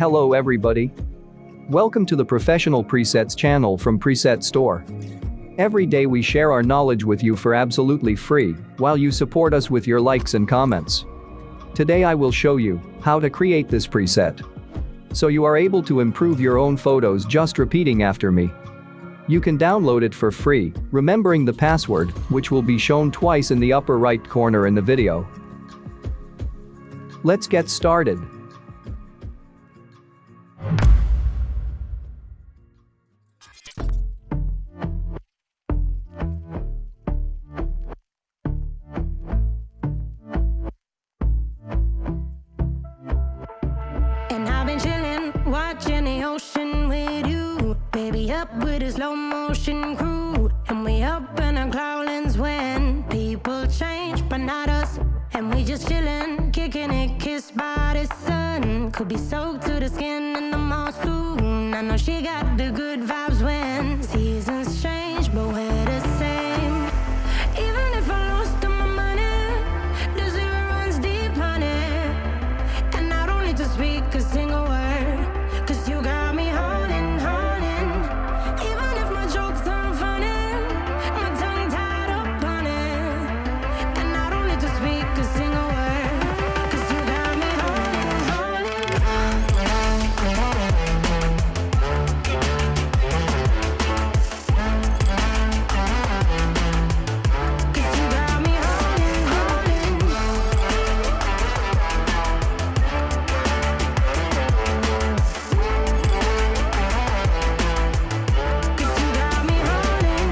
Hello everybody. Welcome to the Professional Presets channel from Preset Store. Every day we share our knowledge with you for absolutely free, while you support us with your likes and comments. Today I will show you how to create this preset, so you are able to improve your own photos just repeating after me. You can download it for free, remembering the password, which will be shown twice in the upper right corner in the video. Let's get started. And I've been chillin', watching the ocean with you. Baby up with a slow motion crew. And we up in our cloudlands when people change, but not us. And we just chillin', kicking it, kissed by the sun. Could be soaked to the skin in the mall soon. I know she got the good vibes when seasons change, but we're the same. Even if I lost all my money, the zero runs deep, honey. And I don't need to speak a single word, 'cause you got me holding, holding. Even if my jokes aren't funny, my tongue tied up on it. And I don't need to speak a single word, 'cause you got me holding, holding. 'Cause you got me holding, holding. Cause you got me holding.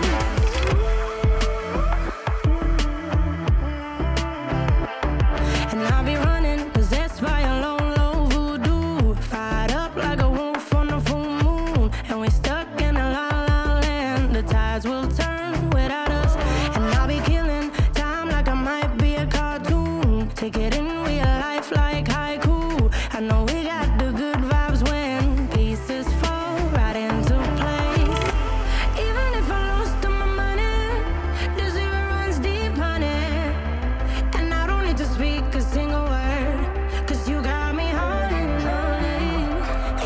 And I'll be running, possessed by a low, low voodoo. Fired up like a wolf on the full moon. And we're stuck in a la la land. The tides will turn without us. And I'll be killing time like I might be a cartoon. Take it in real life like haiku. I know we got the good vibes when pieces fall right into place. Even if I lost all my money, the zero runs deep, honey. And I don't need to speak a single word, 'cause you got me holding, holding.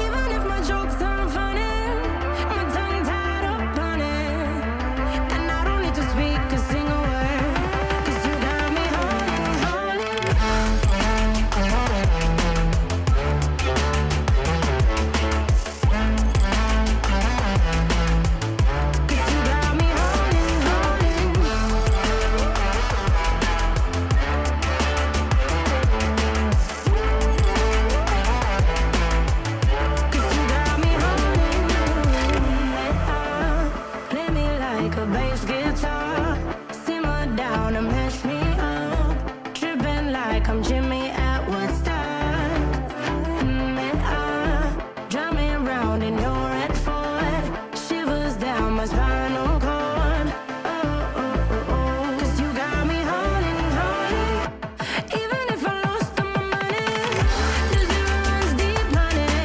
Even if my jokes aren't funny, my tongue tied up on it. And I don't need to speak a single word, 'cause you got me holding, holding. 'Cause you got me holding, holding. Cause you got me holding. Play me like a bass guitar. Simmer down and mash me up. Tripping like I'm Jimmy at Woodstock. Drive me around in your red Ford. Shivers down my spinal cord. Cause you got me holding, holding. Even if I lost all my money, the zero runs deep, honey.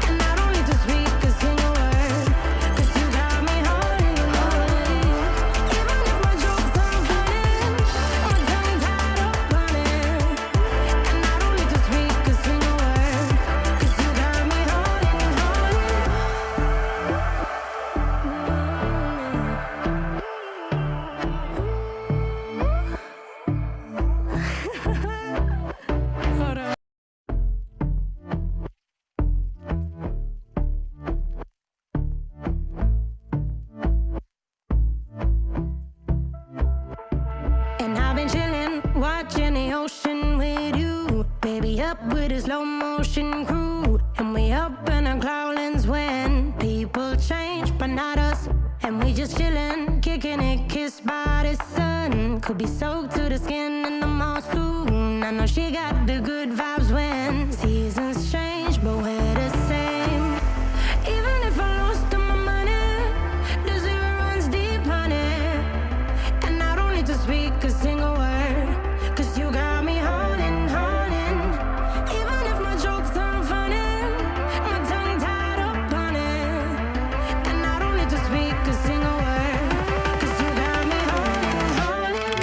And I don't need to speak a single word, 'cause you got me holding, holding. Even if my jokes aren't funny, my tongue tied up on it. And I don't need to speak a single word, 'cause you got me holding, holding. Hold on. And I've been chillin', watching the ocean with you. Baby up with a slow motion crew. And we up in our cloudlands when people change, but not us. And we just chillin', kicking it, kissed by the sun. Could be soaked to the skin in the mall soon. I know she got the good vibes when seasons change, but we're the same. Even if I lost all my money, the zero runs deep, honey. And I don't need to speak a single word, 'cause you got me holding, holding. Even if my jokes aren't funny, my tongue tied up on it. And I don't need to speak a single word, 'cause you got me holding, holding.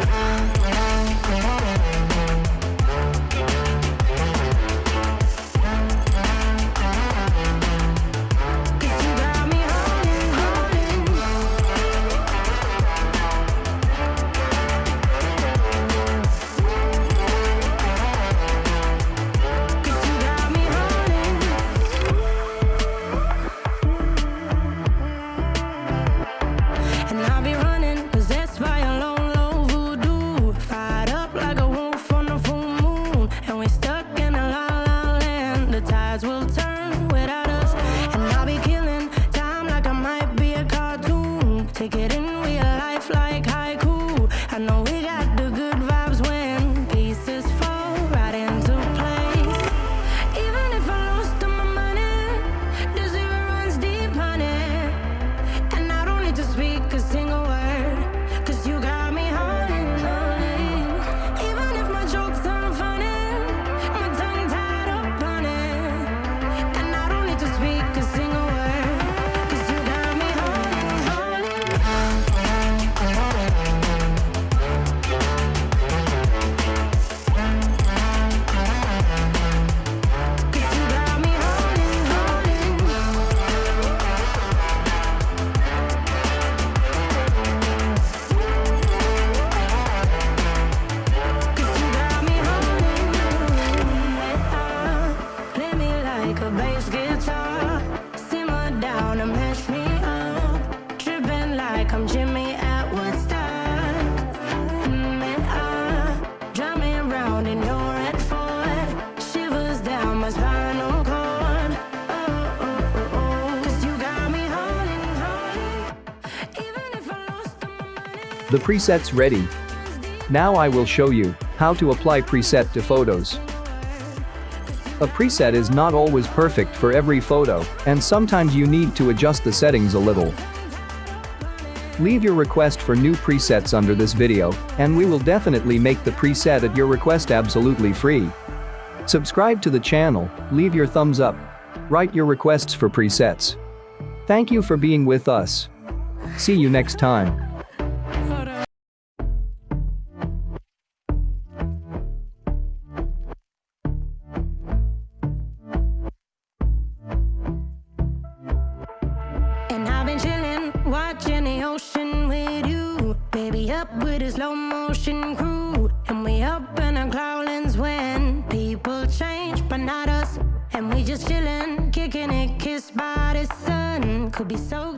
The preset's ready. Now I will show you how to apply preset to photos. A preset is not always perfect for every photo, and sometimes you need to adjust the settings a little. Leave your request for new presets under this video, and we will definitely make the preset at your request absolutely free. Subscribe to the channel, leave your thumbs up, write your requests for presets. Thank you for being with us. See you next time. And I've been chillin', watching the ocean with you. Baby up with a slow motion crew. And we up in our cloudlands when people change, but not us. And we just chillin', kicking it, kissed by the sun. Could be so